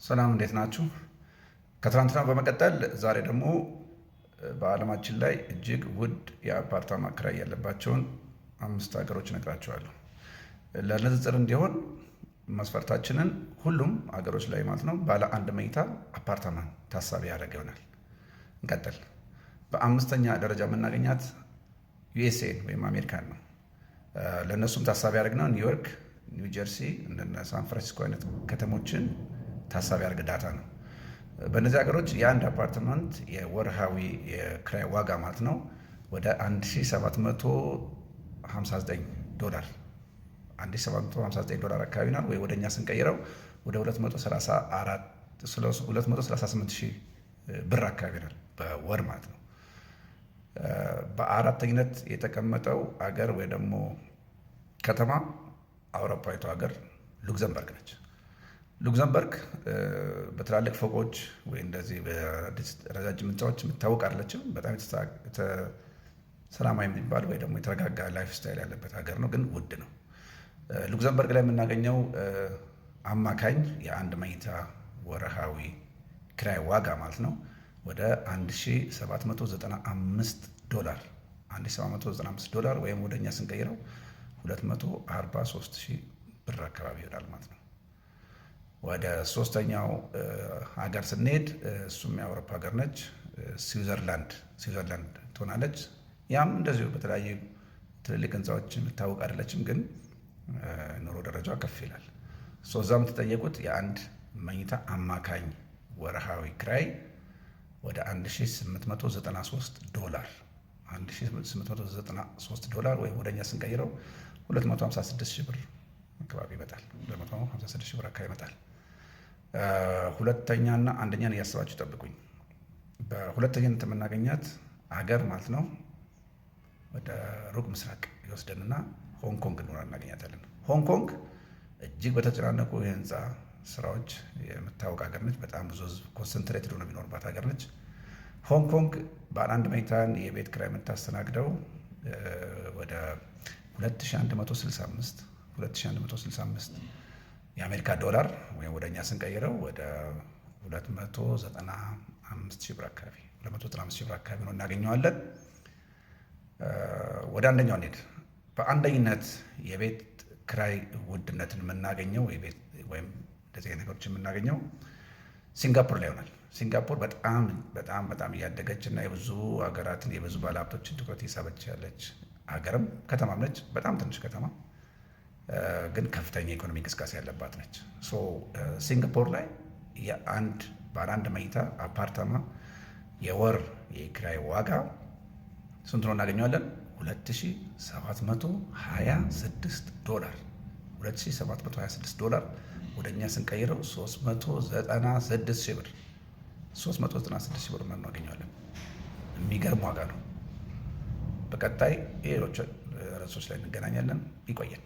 ሰላም እንዴት ናችሁ? ከትናንትና በመቀጠል ዛሬ ደግሞ በዓለማችን ላይ እጅግ ውድ የአፓርታማ ክራይ ያለባቸውን 5 ሀገሮች እነግራችኋለሁ። ለንጽጽር እንዲሆን መስፈርታችንን ሁሉም ሀገሮች ላይ ማለት ነው ባለ አንድ መኝታ አፓርታማን ታሳቢ ያደረገ ይሆናል። እንቀጥል። በአምስተኛ ደረጃ የምናገኛት ዩኤስኤን ወይም አሜሪካን ነው። ለእነሱም ታሳቢ ያደረግነው ኒውዮርክ፣ ኒው ጀርሲ እንደ ሳን ፍራንሲስኮ አይነት ከተሞችን ታሳቢ ያደርግ ዳታ ነው። በእነዚህ ሀገሮች የአንድ አፓርትመንት የወርሃዊ የክራይ ዋጋ ማለት ነው ወደ $1759 አካባቢ ነው። ወይ ወደኛ ስንቀይረው ወደ 238,000 ብር አካባቢ ነው በወር ማለት ነው። በአራተኝነት የተቀመጠው አገር ወይ ደግሞ ከተማ አውሮፓዊቷ ሀገር ሉክዘምበርግ ነች። ሉክዘምበርግ በትላልቅ ፎቆች ወይ እንደዚህ በረጃጅም ህንፃዎች የምታወቅ አይደለችም። በጣም ሰላማዊ የሚባል ወይ ደግሞ የተረጋጋ ላይፍ ስታይል ያለበት ሀገር ነው፣ ግን ውድ ነው። ሉክዘምበርግ ላይ የምናገኘው አማካኝ የአንድ መኝታ ወርሃዊ ክራይ ዋጋ ማለት ነው ወደ $1795 ወይም ወደኛ ስንቀይረው 243,000 ብር አካባቢ ይሆናል ማለት ነው። ወደ ሶስተኛው ሀገር ስንሄድ እሱም የአውሮፓ ሀገር ነች፣ ስዊዘርላንድ ትሆናለች። ያም እንደዚሁ በተለያዩ ትልልቅ ህንፃዎች የምታወቅ አይደለችም፣ ግን ኑሮ ደረጃ ከፍ ይላል። እዛ የምትጠየቁት የአንድ መኝታ አማካኝ ወርሃዊ ክራይ ወደ $1893 ወይም ወደኛ ስንቀይረው 256,000 ብር አካባቢ ይመጣል። 256,000 ብር አካባቢ ይመጣል። ሁለተኛና አንደኛን እያሰባችሁ ጠብቁኝ። በሁለተኛነት የምናገኛት ሀገር ማለት ነው ወደ ሩቅ ምስራቅ ይወስደንና ሆንግ ኮንግ እናገኛታለን። ሆንግ ኮንግ እጅግ በተጨናነቁ የህንፃ ስራዎች የምታወቅ ሀገር ነች። በጣም ብዙ ህዝብ ኮንሰንትሬትድ ሆኖ የሚኖርባት ሀገር ነች። ሆንግ ኮንግ ባለ አንድ መኝታን የቤት ክራይ የምታስተናግደው ወደ 2165 የአሜሪካ ዶላር ወይም ወደኛ ስንቀይረው ወደ 295,000 ብር አካባቢ 295,000 ብር አካባቢ ነው እናገኘዋለን። ወደ አንደኛው እንሂድ። በአንደኝነት የቤት ክራይ ውድነትን የምናገኘው ወይም እንደዚህ ነገሮች የምናገኘው ሲንጋፖር ላይ ይሆናል። ሲንጋፖር በጣም እያደገች እና የብዙ ሀገራትን የብዙ ባለሀብቶችን ትኩረት እየሳበች ያለች ሀገርም ከተማም ነች። በጣም ትንሽ ከተማ ግን ከፍተኛ ኢኮኖሚ እንቅስቃሴ ያለባት ነች። ሲንጋፖር ላይ ባለ አንድ መኝታ አፓርታማ የወር የኪራይ ዋጋ ስንት ነው እናገኘዋለን? $2,726 ወደኛ ስንቀይረው 396,000 ብር 396,000 ብር እናገኘዋለን። የሚገርም ዋጋ ነው። በቀጣይ ሌሎች ርዕሶች ላይ እንገናኛለን። ይቆየን።